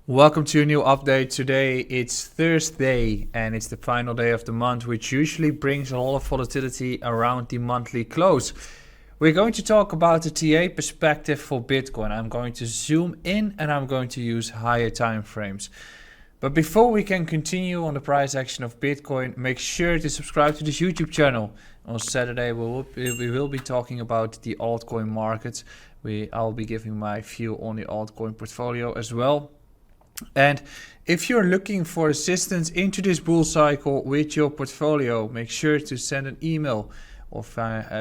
Welcome to a new update. Today it's Thursday and it's the final day of the month, which usually brings a lot of volatility around the monthly close. We're going to talk about the TA perspective for Bitcoin. I'm going to zoom in and I'm going to use higher time frames. But before we can continue on the price action of Bitcoin, make sure to subscribe to this YouTube channel. On Saturday we will be talking about the altcoin market. I'll be giving my view on the altcoin portfolio as well. And if you're looking for assistance into this bull cycle with your portfolio, make sure to send an email or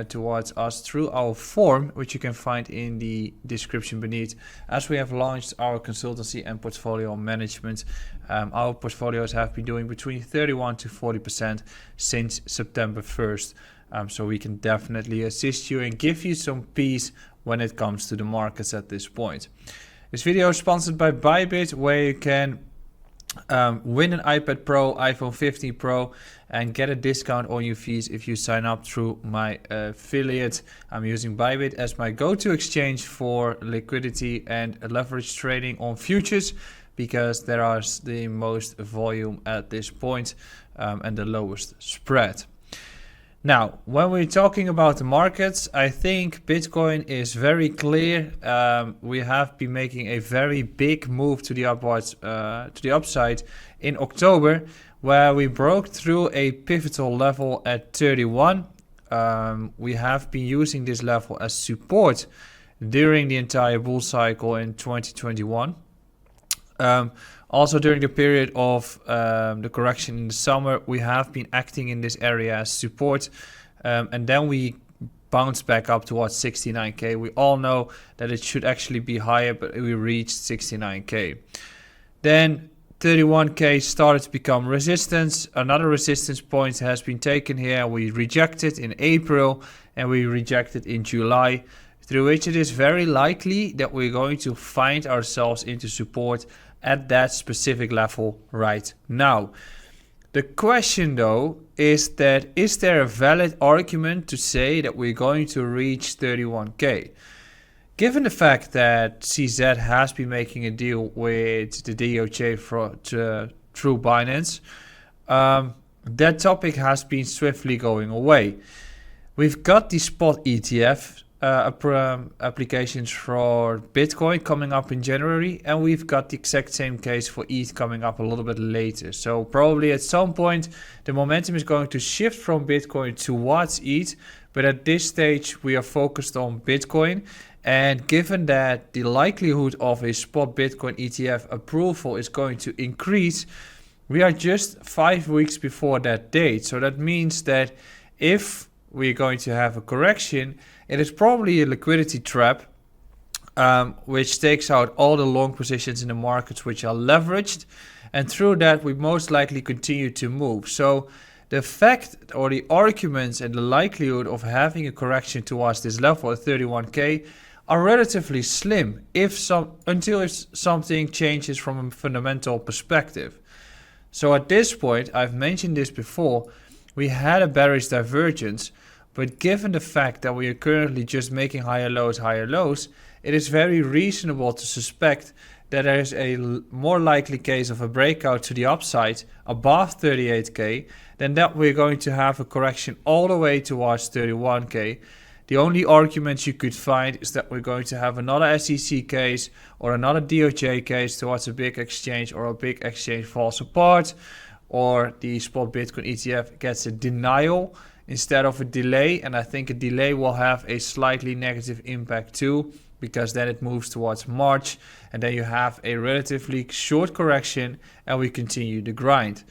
towards us through our form, which you can find in the description beneath. As we have launched our consultancy and portfolio management, our portfolios have been doing between 31 to 40% since September 1st. So we can definitely assist you and give you some peace when it comes to the markets at this point. This video is sponsored by Bybit, where you can win an iPad Pro, iPhone 15 Pro, and get a discount on your fees if you sign up through my affiliate. I'm using Bybit as my go-to exchange for liquidity and leverage trading on futures because there are the most volume at this point and the lowest spread. Now, when we're talking about the markets, I think Bitcoin is very clear. We have been making a very big move to the upwards, to the upside in October, where we broke through a pivotal level at 31. We have been using this level as support during the entire bull cycle in 2021. Also during the period of the correction in the summer, we have been acting in this area as support, and then we bounced back up towards 69k. We all know that it should actually be higher, but we reached 69k. Then 31k started to become resistance. Another resistance point has been taken here. We rejected in April and we rejected in July, through which it is very likely that we're going to find ourselves into support at that specific level right now. The question though is there a valid argument to say that we're going to reach 31k? Given the fact that CZ has been making a deal with the DoJ through Binance, that topic has been swiftly going away. We've got the spot ETF applications for Bitcoin coming up in January, and we've got the exact same case for ETH coming up a little bit later. So probably at some point the momentum is going to shift from Bitcoin towards ETH, but at this stage we are focused on Bitcoin. And given that the likelihood of a spot Bitcoin ETF approval is going to increase, we are just 5 weeks before that date. So that means that if we're going to have a correction, it is probably a liquidity trap, which takes out all the long positions in the markets which are leveraged, and through that we most likely continue to move. So the fact or the arguments and the likelihood of having a correction towards this level at 31k are relatively slim until something changes from a fundamental perspective. So at this point, I've mentioned this before, we had a bearish divergence. But given the fact that we are currently just making higher lows, it is very reasonable to suspect that there is a more likely case of a breakout to the upside above 38k than that we're going to have a correction all the way towards 31k. The only arguments you could find is that we're going to have another SEC case or another DOJ case towards a big exchange, or a big exchange falls apart, or the spot Bitcoin ETF gets a denial instead of a delay, and I think a delay will have a slightly negative impact too, because then it moves towards March, and then you have a relatively short correction and we continue the grind.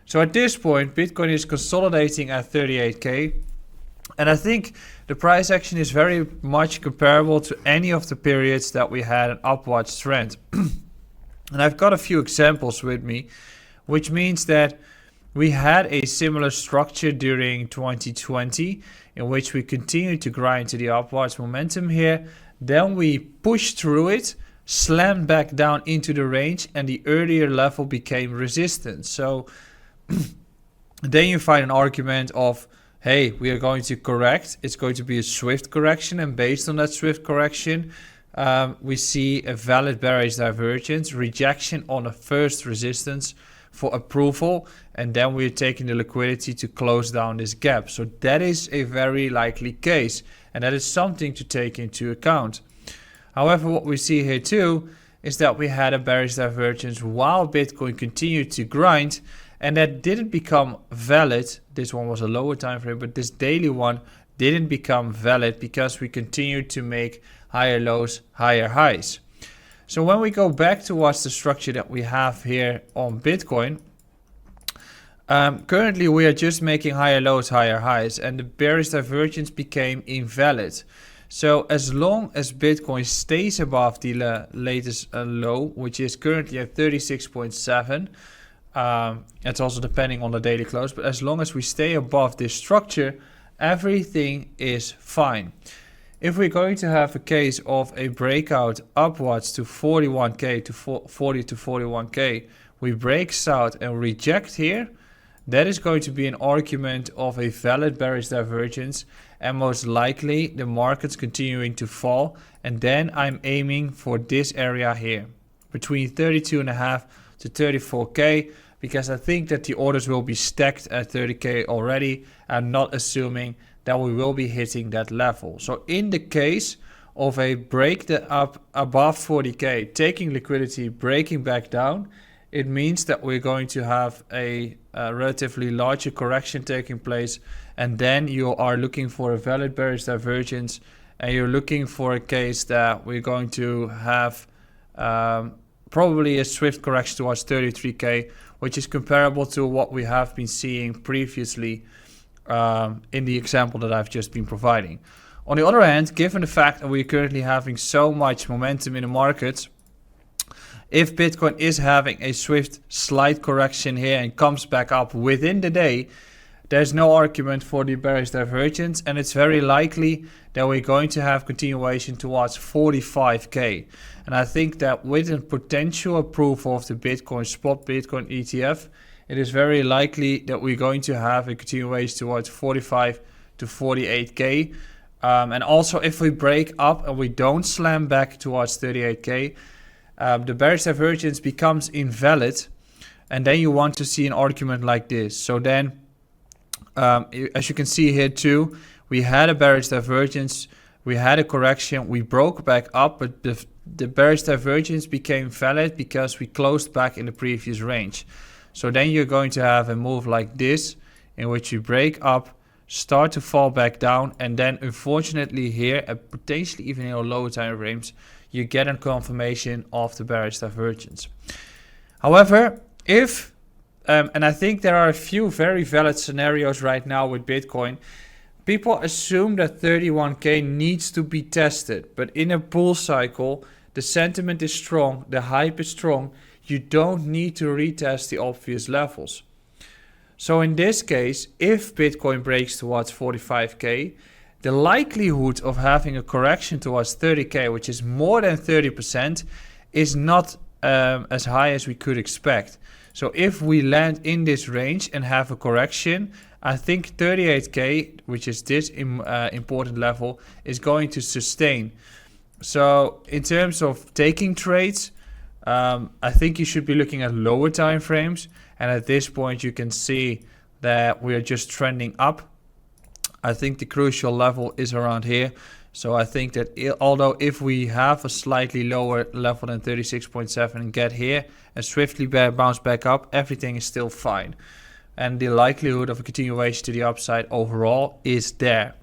So at this point, Bitcoin is consolidating at 38k, and I think the price action is very much comparable to any of the periods that we had an upwards trend. And I've got a few examples with me, which means that we had a similar structure during 2020, in which we continued to grind to the upwards momentum here. Then we pushed through it, slammed back down into the range, and the earlier level became resistance. So then you find an argument of, hey, we are going to correct. It's going to be a swift correction, and based on that swift correction, we see a valid bearish divergence, rejection on a first resistance for approval, and then we're taking the liquidity to close down this gap. So that is a very likely case, and that is something to take into account. However, what we see here too is that we had a bearish divergence while Bitcoin continued to grind, and that didn't become valid. This one was a lower time frame, but this daily one didn't become valid because we continued to make higher lows, higher highs. So when we go back towards the structure that we have here on Bitcoin, currently we are just making higher lows, higher highs, and the bearish divergence became invalid. So as long as Bitcoin stays above the latest low, which is currently at 36.7, it's also depending on the daily close, but as long as we stay above this structure, everything is fine. If we're going to have a case of a breakout upwards to 41k to 40 to 41k, we break south and reject here, that is going to be an argument of a valid bearish divergence, and most likely the market's continuing to fall, and then I'm aiming for this area here between 32.5 to 34k, because I think that the orders will be stacked at 30k already. I'm not assuming that we will be hitting that level. So in the case of a break up above 40k, taking liquidity, breaking back down, it means that we're going to have a relatively larger correction taking place, and then you are looking for a valid bearish divergence, and you're looking for a case that we're going to have probably a swift correction towards 33k, which is comparable to what we have been seeing previously in the example that I've just been providing. On the other hand, given the fact that we're currently having so much momentum in the markets, if Bitcoin is having a swift slight correction here and comes back up within the day, there's no argument for the bearish divergence, and it's very likely that we're going to have continuation towards 45k. And I think that with a potential approval of the Bitcoin spot Bitcoin ETF, it is very likely that we're going to have a continuation towards 45 to 48k. And also, if we break up and we don't slam back towards 38k, the bearish divergence becomes invalid, and then you want to see an argument like this. So then, as you can see here too, we had a bearish divergence, we had a correction, we broke back up, but the bearish divergence became valid because we closed back in the previous range. So then you're going to have a move like this, in which you break up, start to fall back down, and then unfortunately here, potentially even in lower time frames, you get a confirmation of the bearish divergence. However, if and I think there are a few very valid scenarios right now with Bitcoin, people assume that 31k needs to be tested, but in a bull cycle, the sentiment is strong, the hype is strong, you don't need to retest the obvious levels. So in this case, if Bitcoin breaks towards 45k, the likelihood of having a correction towards 30k, which is more than 30%, is not as high as we could expect. So if we land in this range and have a correction, I think 38k, which is this important level, is going to sustain. So in terms of taking trades, I think you should be looking at lower time frames. And at this point, you can see that we are just trending up. I think the crucial level is around here. So I think that although if we have a slightly lower level than 36.7 and get here and swiftly bounce back up, everything is still fine. And the likelihood of a continuation to the upside overall is there.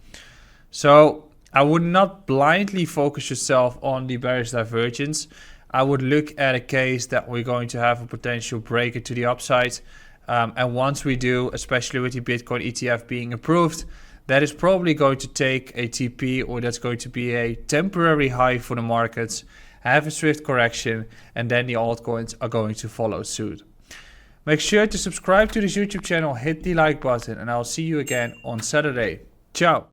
So I would not blindly focus yourself on the bearish divergence. I would look at a case that we're going to have a potential breaker to the upside. And once we do, especially with the Bitcoin ETF being approved, that is probably going to take a TP, or that's going to be a temporary high for the markets, have a swift correction, and then the altcoins are going to follow suit. Make sure to subscribe to this YouTube channel, hit the like button, and I'll see you again on Saturday. Ciao.